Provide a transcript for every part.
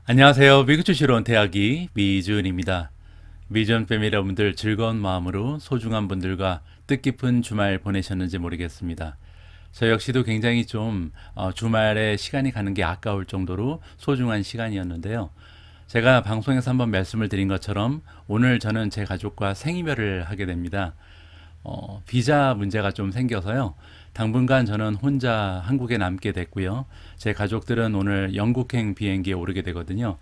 안녕하세요. 미국 주식으로 온 대학이 미준입니다. 미준 패밀리 여러분들 즐거운 마음으로 소중한 분들과 뜻깊은 주말 보내셨는지 모르겠습니다. 저 역시도 굉장히 좀 주말에 시간이 가는 게 아까울 정도로 소중한 시간이었는데요. 제가 방송에서 한번 말씀을 드린 것처럼 오늘 저는 제 가족과 생이별을 하게 됩니다. 비자 문제가 좀 생겨서요. 당분간 저는 혼자 한국에 남게 됐고요. 제 가족들은 오늘 영국행 비행기에 오르게 되거든요.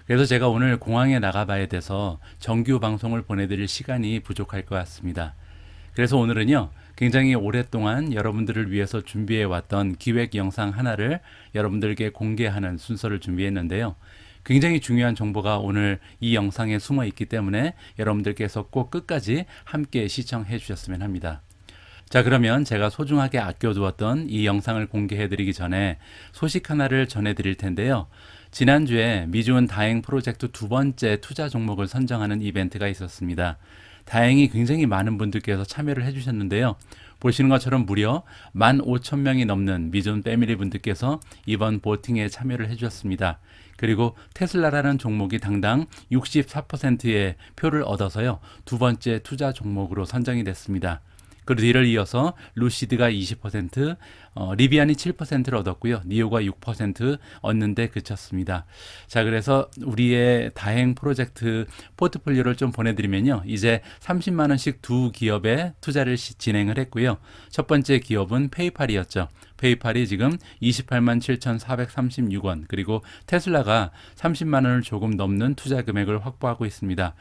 그래서 제가 오늘 공항에 나가봐야 돼서 정규 방송을 보내드릴 시간이 부족할 것 같습니다. 그래서 오늘은요, 굉장히 오랫동안 여러분들을 위해서 준비해 왔던 기획 영상 하나를 여러분들께 공개하는 순서를 준비했는데요. 굉장히 중요한 정보가 오늘 이 영상에 숨어 있기 때문에 여러분들께서 꼭 끝까지 함께 시청해 주셨으면 합니다. 자, 그러면 제가 소중하게 아껴두었던 이 영상을 공개해 드리기 전에 소식 하나를 전해 드릴 텐데요. 지난주에 미주은 다행 프로젝트 두 번째 투자 종목을 선정하는 이벤트가 있었습니다. 다행히 굉장히 많은 분들께서 참여를 해주셨는데요. 보시는 것처럼 무려 15,000명이 넘는 미준 패밀리 분들께서 이번 보팅에 참여를 해주셨습니다. 그리고 테슬라라는 종목이 당당 64%의 표를 얻어서요. 두 번째 투자 종목으로 선정이 됐습니다. 그리고 이를 이어서 루시드가 20%, 리비안이 7%를 얻었고요. 니오가 6% 얻는데 그쳤습니다. 자, 그래서 우리의 다행 프로젝트 포트폴리오를 좀 보내드리면요. 이제 30만 원씩 두 기업에 투자를 진행을 했고요. 첫 번째 기업은 페이팔이었죠. 페이팔이 지금 28만 7,436원, 그리고 테슬라가 30만 원을 조금 넘는 투자 금액을 확보하고 있습니다.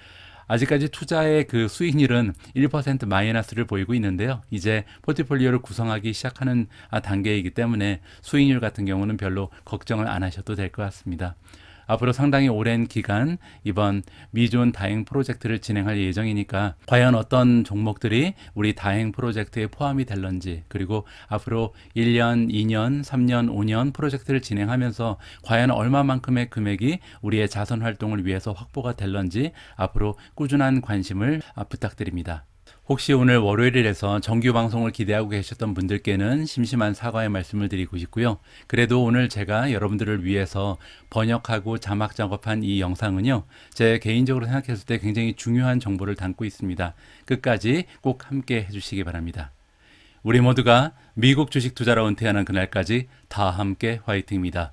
아직까지 투자의 그 수익률은 1% 마이너스를 보이고 있는데요. 이제 포트폴리오를 구성하기 시작하는 단계이기 때문에 수익률 같은 경우는 별로 걱정을 안 하셔도 될 것 같습니다. 앞으로 상당히 오랜 기간 이번 미준 다행 프로젝트를 진행할 예정이니까 과연 어떤 종목들이 우리 다행 프로젝트에 포함이 될런지, 그리고 앞으로 1년, 2년, 3년, 5년 프로젝트를 진행하면서 과연 얼마만큼의 금액이 우리의 자선 활동을 위해서 확보가 될런지 앞으로 꾸준한 관심을 부탁드립니다. 혹시 오늘 월요일이라서 정규 방송을 기대하고 계셨던 분들께는 심심한 사과의 말씀을 드리고 싶고요. 그래도 오늘 제가 여러분들을 위해서 번역하고 자막 작업한 이 영상은요, 제 개인적으로 생각했을 때 굉장히 중요한 정보를 담고 있습니다. 끝까지 꼭 함께 해주시기 바랍니다. 우리 모두가 미국 주식 투자로 은퇴하는 그날까지 다 함께 화이팅입니다.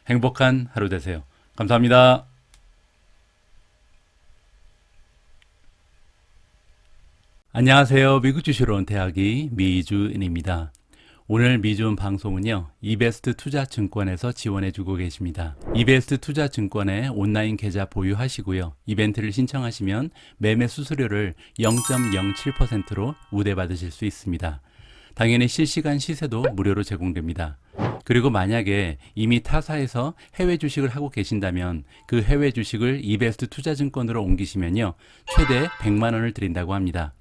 행복한 하루 되세요. 감사합니다. 안녕하세요. 미국 주식으로 온 대학이 미준입니다. 오늘 미준 방송은요, 이베스트투자증권에서 지원해주고 계십니다. 이베스트투자증권에 온라인 계좌 보유하시고요. 이벤트를 신청하시면 매매 수수료를 0.07%로 우대받으실 수 있습니다. 당연히 실시간 시세도 무료로 제공됩니다. 그리고 만약에 이미 타사에서 해외 주식을 하고 계신다면 그 해외 주식을 이베스트투자증권으로 옮기시면요, 최대 100만 원을 드린다고 합니다.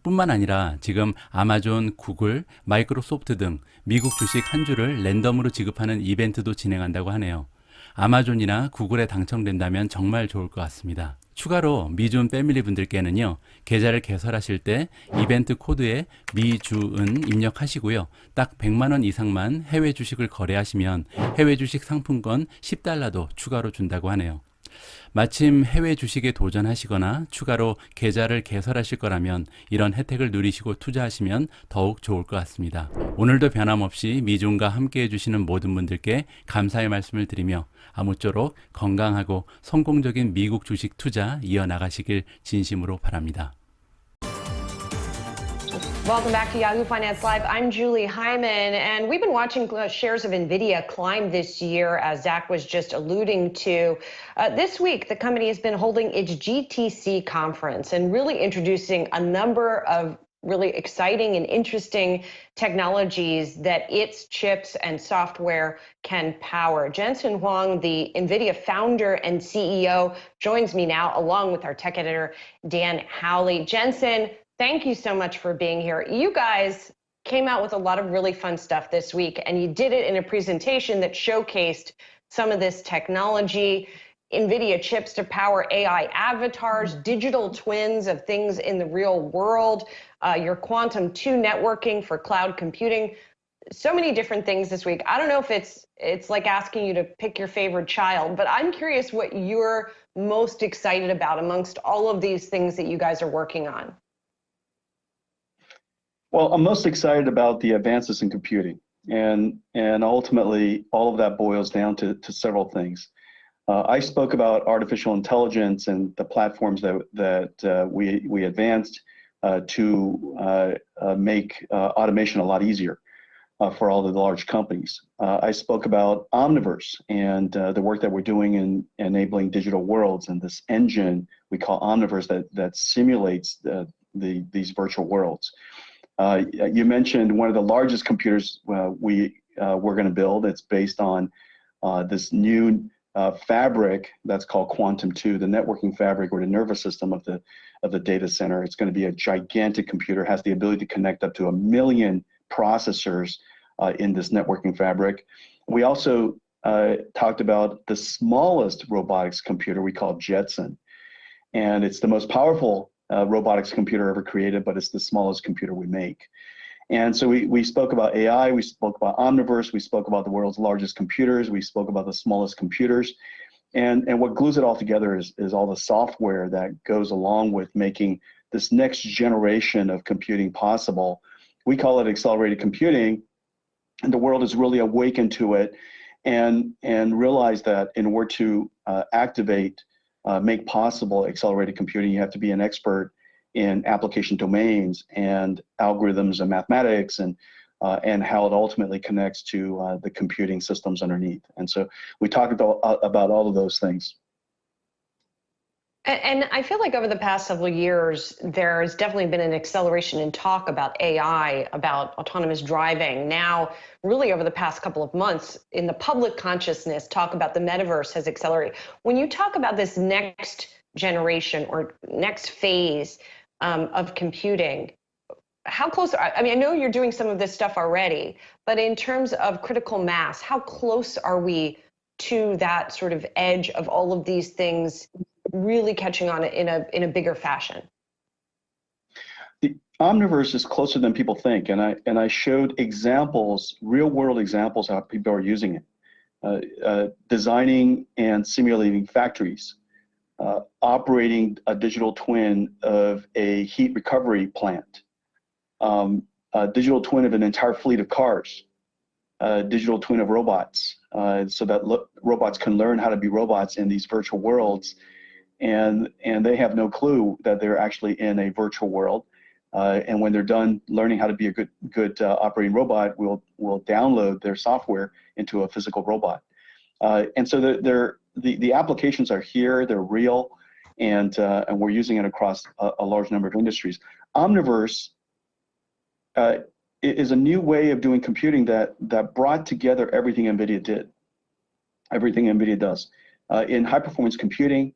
뿐만 아니라 지금 아마존, 구글, 마이크로소프트 등 미국 주식 한 주를 랜덤으로 지급하는 이벤트도 진행한다고 하네요. 아마존이나 구글에 당첨된다면 정말 좋을 것 같습니다. 추가로 미준 패밀리 분들께는요, 계좌를 개설하실 때 이벤트 코드에 미주은 입력하시고요. 딱 100만 원 이상만 해외 주식을 거래하시면 해외주식 상품권 10달러도 추가로 준다고 하네요. 마침 해외 주식에 도전하시거나 추가로 계좌를 개설하실 거라면 이런 혜택을 누리시고 투자하시면 더욱 좋을 것 같습니다. 오늘도 변함없이 미준과 함께 해주시는 모든 분들께 감사의 말씀을 드리며 아무쪼록 건강하고 성공적인 미국 주식 투자 이어나가시길 진심으로 바랍니다. Welcome back to Yahoo Finance Live. I'm Julie Hyman, and we've been watching shares of NVIDIA climb this year, as Zach was just alluding to. This week, the company has been holding its GTC conference and really introducing a number of really exciting and interesting technologies that its chips and software can power. Jensen Huang, the NVIDIA founder and CEO, joins me now, along with our tech editor, Dan Howley. Jensen, thank you so much for being here. You guys came out with a lot of really fun stuff this week, and you did it in a presentation that showcased some of this technology, NVIDIA chips to power AI avatars, digital twins of things in the real world, your quantum 2 networking for cloud computing. so many different things this week. I don't know if it's like asking you to pick your favorite child, but I'm curious what you're most excited about amongst all of these things that you guys are working on. Well, I'm most excited about the advances in computing, and ultimately all of that boils down to several things. I spoke about artificial intelligence and the platforms that we advanced to make automation a lot easier for all of the large companies. I spoke about Omniverse and the work that we're doing in enabling digital worlds and this engine we call Omniverse that simulates these virtual worlds. You mentioned one of the largest computers we're going to build. It's based on this new fabric that's called Quantum 2, the networking fabric or the nervous system of the data center. It's going to be a gigantic computer, has the ability to connect up to 1 million processors in this networking fabric. We also talked about the smallest robotics computer we call Jetson, and it's the most powerful robotics computer ever created, but it's the smallest computer we make. And so we spoke about AI, we spoke about Omniverse, we spoke about the world's largest computers, we spoke about the smallest computers. And what glues it all together is all the software that goes along with making this next generation of computing possible. We call it accelerated computing, and the world has really awakened to it and realized that in order to activate, make possible accelerated computing, you have to be an expert in application domains and algorithms and mathematics and how it ultimately connects to the computing systems underneath. And so we talked about all of those things. And I feel like over the past several years, there's definitely been an acceleration in talk about AI, about autonomous driving. Now, really over the past couple of months, in the public consciousness, talk about the metaverse has accelerated. When you talk about this next generation or next phase of computing, how close I mean, I know you're doing some of this stuff already, but in terms of critical mass, how close are we to that sort of edge of all of these things really catching on in a bigger fashion? The Omniverse is closer than people think, and I showed examples, real world examples of how people are using it, designing and simulating factories, operating a digital twin of a heat recovery plant, a digital twin of an entire fleet of cars, a digital twin of robots, so that robots can learn how to be robots in these virtual worlds, and they have no clue that they're actually in a virtual world. And when they're done learning how to be a good operating robot, we'll download their software into a physical robot. And so the applications are here, they're real, and we're using it across a large number of industries. Omniverse is a new way of doing computing that brought together everything NVIDIA did, everything NVIDIA does. In high performance computing,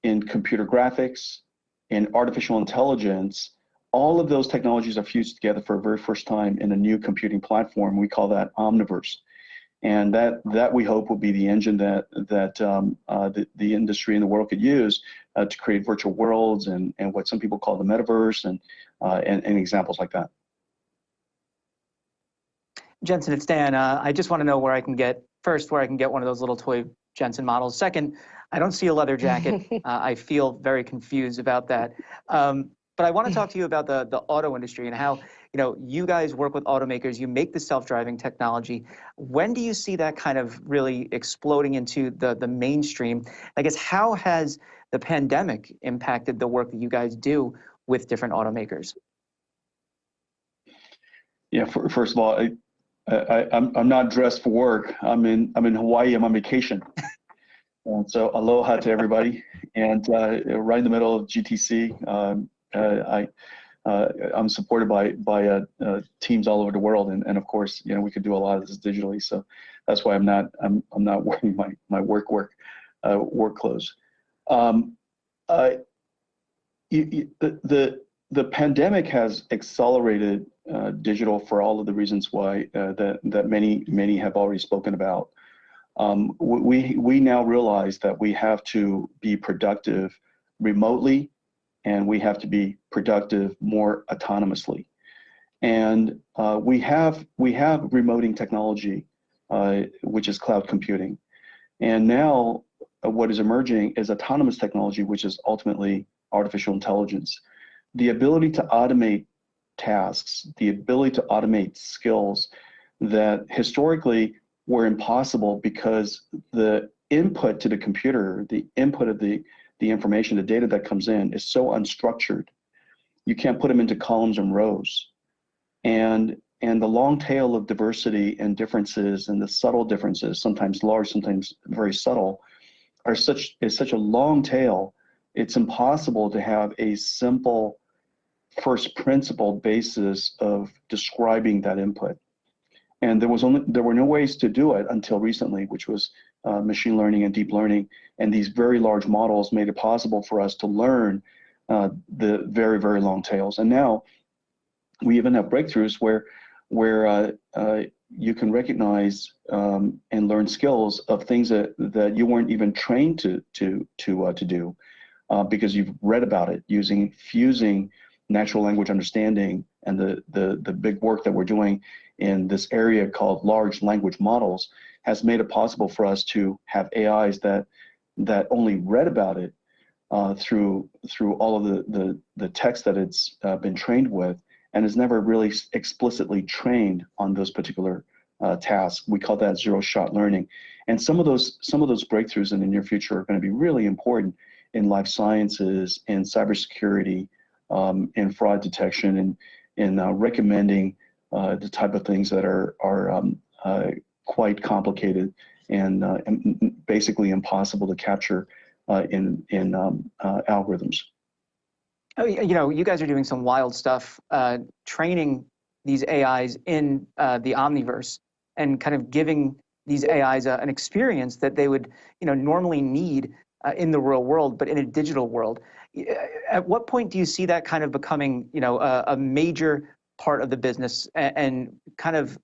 in computer graphics, in artificial intelligence, all of those technologies are fused together for the very first time in a new computing platform. We call that Omniverse. And that we hope will be the engine that the industry and the world could use to create virtual worlds and what some people call the metaverse and examples like that. Jensen, it's Dan. I just want to know where I can get one of those little toy Jensen models. Second, I don't see a leather jacket. I feel very confused about that. But I want to talk to you about the auto industry and how, you guys work with automakers, you make the self-driving technology. When do you see that kind of really exploding into the mainstream? I guess, how has the pandemic impacted the work that you guys do with different automakers? Yeah, first of all, I'm not dressed for work. I'm in Hawaii. I'm on vacation. And so aloha to everybody. And right in the middle of GTC, I'm supported by teams all over the world, and of course, we could do a lot of this digitally. So that's why I'm not wearing my work clothes. The pandemic has accelerated digital for all of the reasons why that many have already spoken about. We now realize that we have to be productive remotely, and we have to be productive more autonomously. And we have remoting technology, which is cloud computing. And now what is emerging is autonomous technology, which is ultimately artificial intelligence. The ability to automate tasks, the ability to automate skills that historically were impossible because the input to the computer, the input of the information, the data that comes in is so unstructured. You can't put them into columns and rows. And the long tail of diversity and differences and the subtle differences, sometimes large, sometimes very subtle, is such a long tail. It's impossible to have a simple first principle basis of describing that input. And there were no ways to do it until recently, which was machine learning and deep learning. And these very large models made it possible for us to learn the very, very long tails. And now we even have breakthroughs where you can recognize and learn skills of things that you weren't even trained to do because you've read about it, fusing natural language understanding and the big work that we're doing in this area called large language models has made it possible for us to have AIs that only read about it through all of the text that it's been trained with, and is never really explicitly trained on those particular tasks. We call that zero-shot learning. And some of those breakthroughs in the near future are going to be really important in life sciences, in cybersecurity, in fraud detection, and in recommending the type of things that are quite complicated and basically impossible to capture in algorithms. Oh, you know, you guys are doing some wild stuff, training these AIs in the Omniverse and kind of giving these AIs an experience that they would, normally need in the real world, but in a digital world. At what point do you see that kind of becoming, a major part of the business and kind of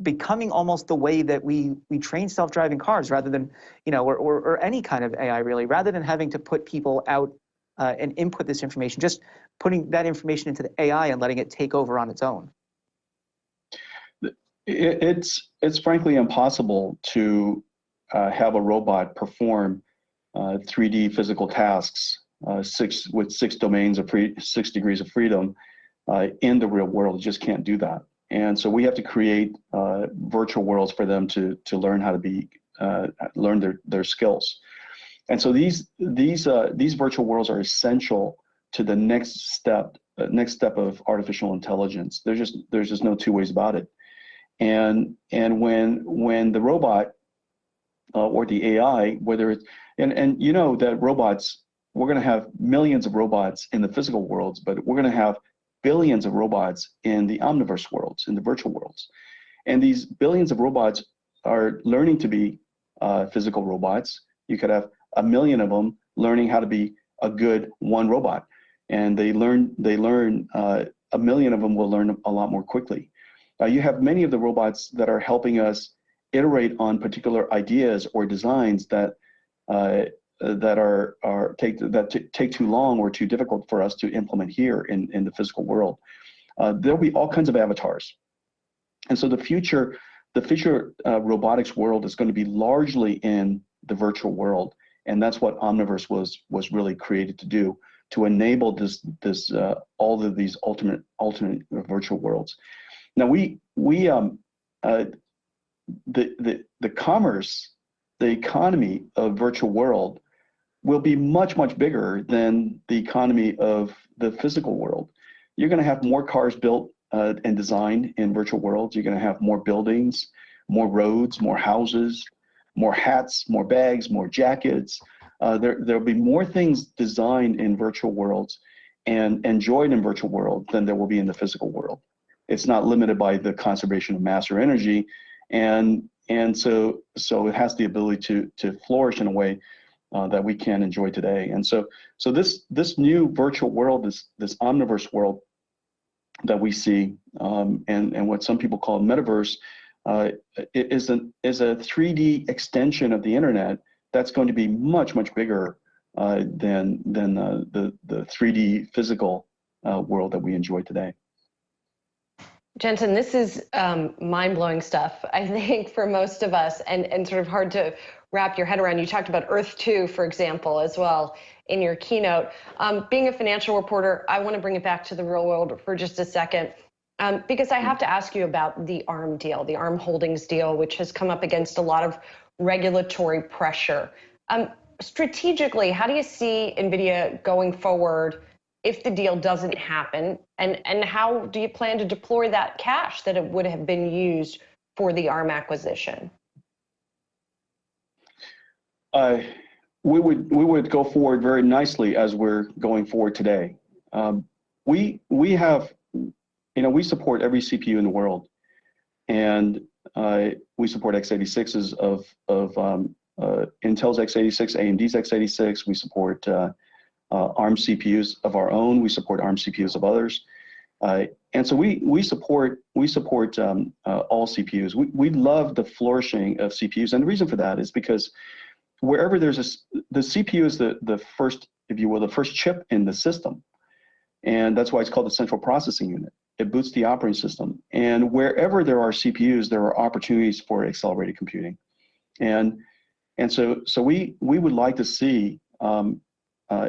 becoming almost the way that we train self-driving cars rather than, or any kind of AI really, rather than having to put people out and input this information, just putting that information into the AI and letting it take over on its own? It's frankly impossible to have a robot perform 3D physical tasks, with 6 domains of 6 degrees of freedom in the real world. You just can't do that. And so we have to create virtual worlds for them to learn how to learn their skills. And so these virtual worlds are essential to the next step of artificial intelligence. There's just no two ways about it. And when the robot or the AI, whether it's that robots, we're going to have millions of robots in the physical worlds, but we're going to have billions of robots in the omniverse worlds, in the virtual worlds. And these billions of robots are learning to be physical robots. You could have 1 million of them learning how to be a good one robot. And they learn 1 million of them will learn a lot more quickly. You have many of the robots that are helping us iterate on particular ideas or designs that take too long or too difficult for us to implement here in the physical world. There'll be all kinds of avatars. And so the future robotics world is going to be largely in the virtual world. And that's what Omniverse was really created to do, to enable all of these alternate virtual worlds. Now the commerce, the economy of virtual world will be much, much bigger than the economy of the physical world. You're going to have more cars built and designed in virtual worlds. You're going to have more buildings, more roads, more houses, more hats, more bags, more jackets. There'll be more things designed in virtual worlds and enjoyed in virtual world than there will be in the physical world. It's not limited by the conservation of mass or energy, and so it has the ability to flourish in a way that we can enjoy today. And so this new virtual world, this omniverse world that we see, and what some people call metaverse, is a 3D extension of the internet that's going to be much, much bigger than the 3D physical world that we enjoy today. Jensen, this is mind-blowing stuff, I think, for most of us, and sort of hard to wrap your head around. You talked about Earth 2, for example, as well in your keynote. Being a financial reporter, I want to bring it back to the real world for just a second, because I have to ask you about the ARM deal, the ARM Holdings deal, which has come up against a lot of regulatory pressure. Strategically, how do you see NVIDIA going forward if the deal doesn't happen, and how do you plan to deploy that cash that it would have been used for the ARM acquisition? We would go forward very nicely as we're going forward today. We have, we support every CPU in the world, and we support x86s of Intel's x86, AMD's x86. We support ARM CPUs of our own. We support ARM CPUs of others, and so we support all CPUs. We love the flourishing of CPUs, and the reason for that is because wherever there's the CPU is the first, if you will, the first chip in the system, and that's why it's called the central processing unit. It boots the operating system, and wherever there are CPUs, there are opportunities for accelerated computing, and so we would like to see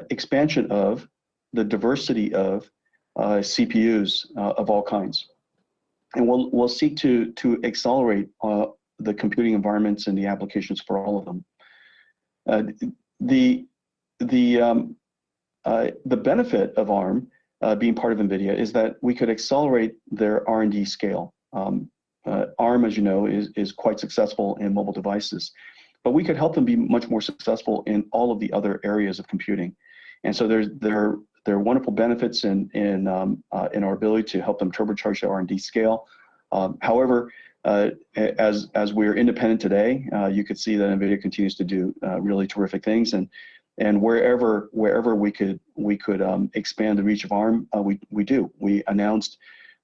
expansion of the diversity of CPUs of all kinds, and we'll seek to accelerate the computing environments and the applications for all of them. The benefit of ARM being part of NVIDIA is that we could accelerate their R&D scale. ARM, as you know, is quite successful in mobile devices, but we could help them be much more successful in all of the other areas of computing. And so there are wonderful benefits in our ability to help them turbocharge their R&D scale. However, as we're independent today, you could see that NVIDIA continues to do really terrific things, and wherever we could expand the reach of ARM, we do. We announced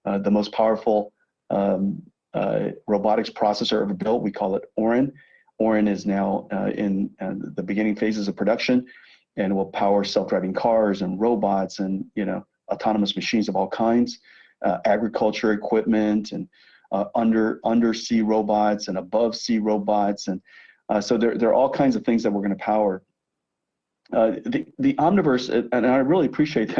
the most powerful robotics processor ever built. We call it Orin. Orin is now in the beginning phases of production, and will power self-driving cars and robots and autonomous machines of all kinds, agriculture equipment, and undersea robots and above sea robots, and so there are all kinds of things that we're going to power. The Omniverse, and I really appreciate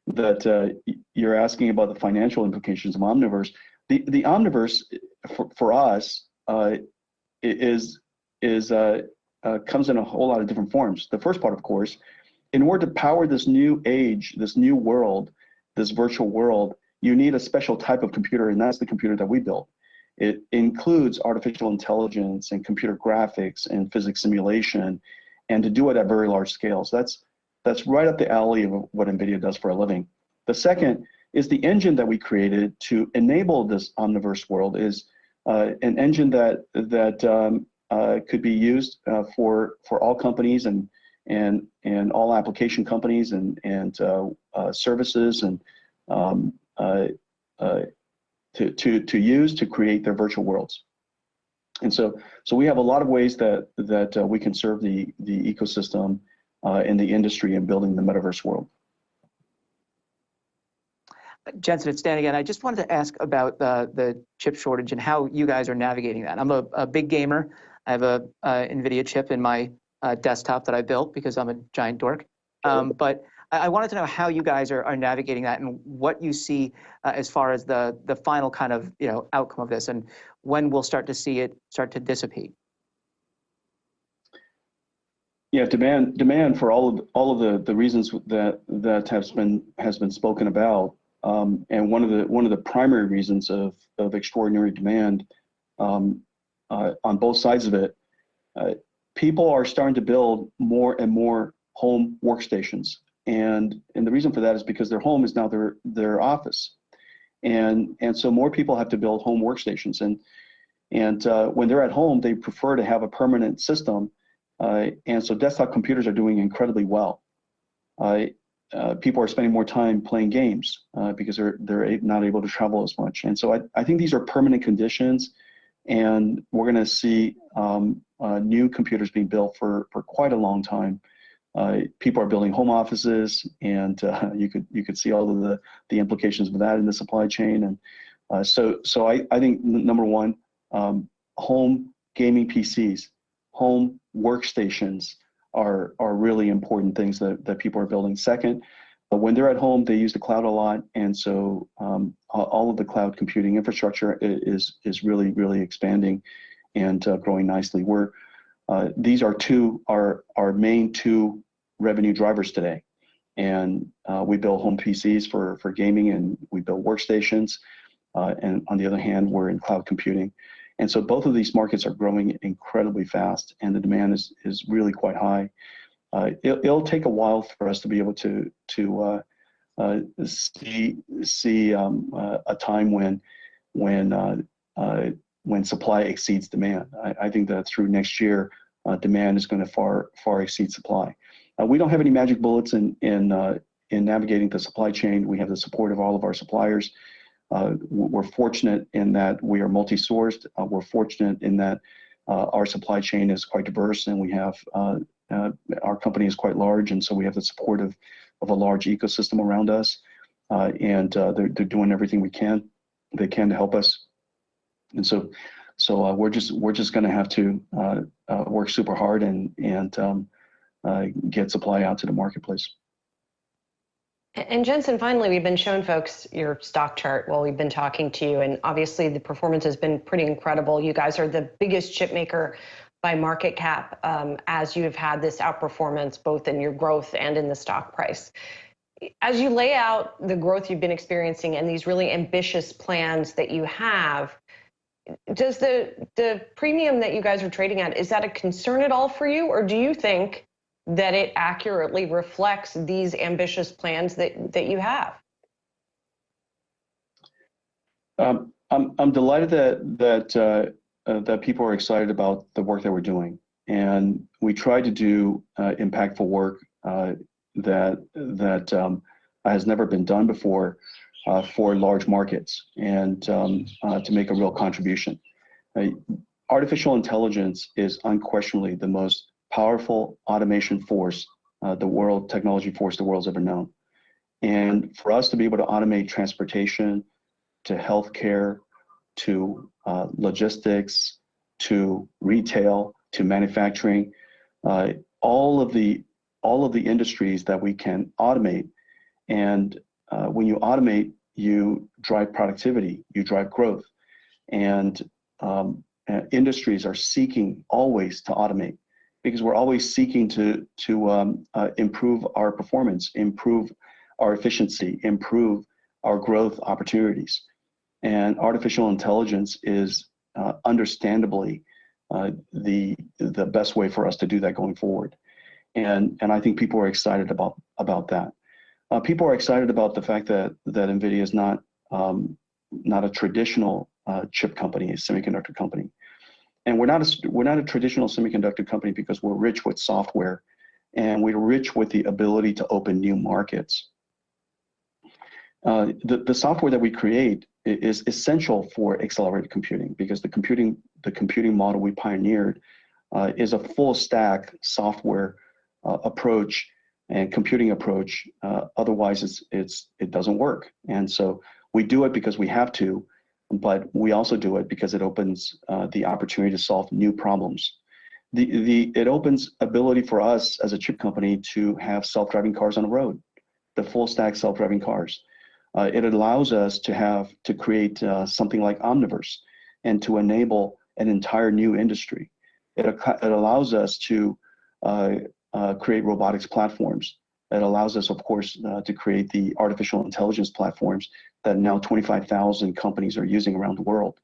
that you're asking about the financial implications of Omniverse. The Omniverse for us comes in a whole lot of different forms. The first part, of course, in order to power this new age, this new world, this virtual world, you need a special type of computer, and that's the computer that we built. It includes artificial intelligence and computer graphics and physics simulation, and to do it at very large scales. That's right up the alley of what NVIDIA does for a living. The second is the engine that we created to enable this Omniverse world is an engine that could be used for all companies and all application companies and services and to use to create their virtual worlds. And so we have a lot of ways that we can serve the ecosystem in the industry and building the metaverse world. Jensen, it's Dan again. I just wanted to ask about the chip shortage and how you guys are navigating that. I'm a big gamer. I have a NVIDIA chip in my desktop that I built because I'm a giant dork. But I wanted to know how you guys are navigating that and what you see as far as the final kind of outcome of this, and when we'll start to see it start to dissipate. Yeah, demand for all of the reasons that has been spoken about, and one of the primary reasons of extraordinary demand on both sides of it, people are starting to build more and more home workstations, and the reason for that is because their home is now their office, and so more people have to build home workstations, and when they're at home, they prefer to have a permanent system, and so desktop computers are doing incredibly well. People are spending more time playing games because they're not able to travel as much, and so I think these are permanent conditions, and we're going to see new computers being built for quite a long time. People are building home offices, and you could see all of the implications of that in the supply chain, So I think number one, home gaming PCs, home workstations are really important things that people are building. Second, when they're at home, they use the cloud a lot, and so all of the cloud computing infrastructure is really expanding and growing nicely. These are our main two revenue drivers today, and we build home PCs for gaming, and we build workstations, and on the other hand, we're in cloud computing. And so both of these markets are growing incredibly fast, and the demand is really quite high. It'll take a while for us to be able to see a time when supply exceeds demand. I think that through next year, demand is going to far exceed supply. We don't have any magic bullets in navigating the supply chain. We have the support of all of our suppliers. We're fortunate in that we are multi-sourced. We're fortunate in that our supply chain is quite diverse, and we have our company is quite large, and so we have the support of a large ecosystem around us, and they're doing everything they can to help us. And so we're just going to have to work super hard and get supply out to the marketplace. And Jensen, finally, we've been showing folks your stock chart while we've been talking to you, and obviously the performance has been pretty incredible. You guys are the biggest chip maker by market cap, as you have had this outperformance both in your growth and in the stock price. As you lay out the growth you've been experiencing and these really ambitious plans that you have, does the premium that you guys are trading at, is that a concern at all for you, or do you think that it accurately reflects these ambitious plans that you have? I'm delighted that people are excited about the work that we're doing, and we try to do impactful work that has never been done before for large markets, and to make a real contribution. Artificial intelligence is unquestionably the most powerful automation force, technology force the world's ever known. And for us to be able to automate transportation, to healthcare, to logistics, to retail, to manufacturing, all of the industries that we can automate. And when you automate, you drive productivity, you drive growth, and industries are seeking always to automate, because we're always seeking to improve our performance, improve our efficiency, improve our growth opportunities. And artificial intelligence is understandably the best way for us to do that going forward. And I think people are excited about that. People are excited about the fact that NVIDIA is not a traditional chip company, a semiconductor company. And we're not a traditional semiconductor company because we're rich with software, and we're rich with the ability to open new markets. The software that we create is essential for accelerated computing, because the computing model we pioneered is a full stack software approach and computing approach. Otherwise, it doesn't work. And so we do it because we have to, but we also do it because it opens the opportunity to solve new problems. It opens ability for us as a chip company to have self-driving cars on the road, the full stack self-driving cars. It allows us to create something like Omniverse and to enable an entire new industry. It allows us to create robotics platforms. It allows us, of course, to create the artificial intelligence platforms that now 25,000 companies are using around the world.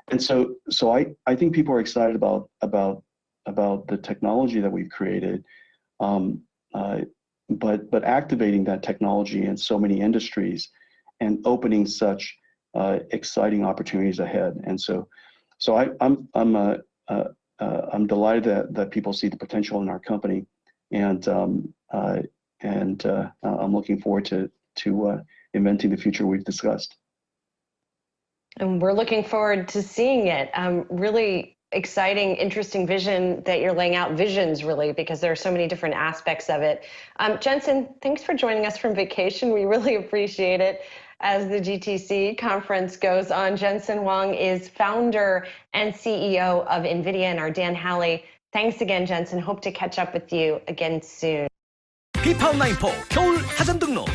And so I think people are excited about the technology that we've created, but activating that technology in so many industries and opening such exciting opportunities ahead. And so I'm delighted that people see the potential in our company, and I'm looking forward to inventing the future we've discussed. And we're looking forward to seeing it. Really exciting, interesting vision that you're laying out, visions really, because there are so many different aspects of it. Jensen, thanks for joining us from vacation. We really appreciate it. as the GTC conference goes on. Jensen Huang is founder and CEO of NVIDIA and our Dan Halley. Thanks again, Jensen. Hope to catch up with you again soon. 피파 온라인4 겨울 사전 등록.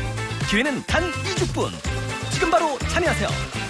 기회는 단 2주뿐. 지금 바로 참여하세요.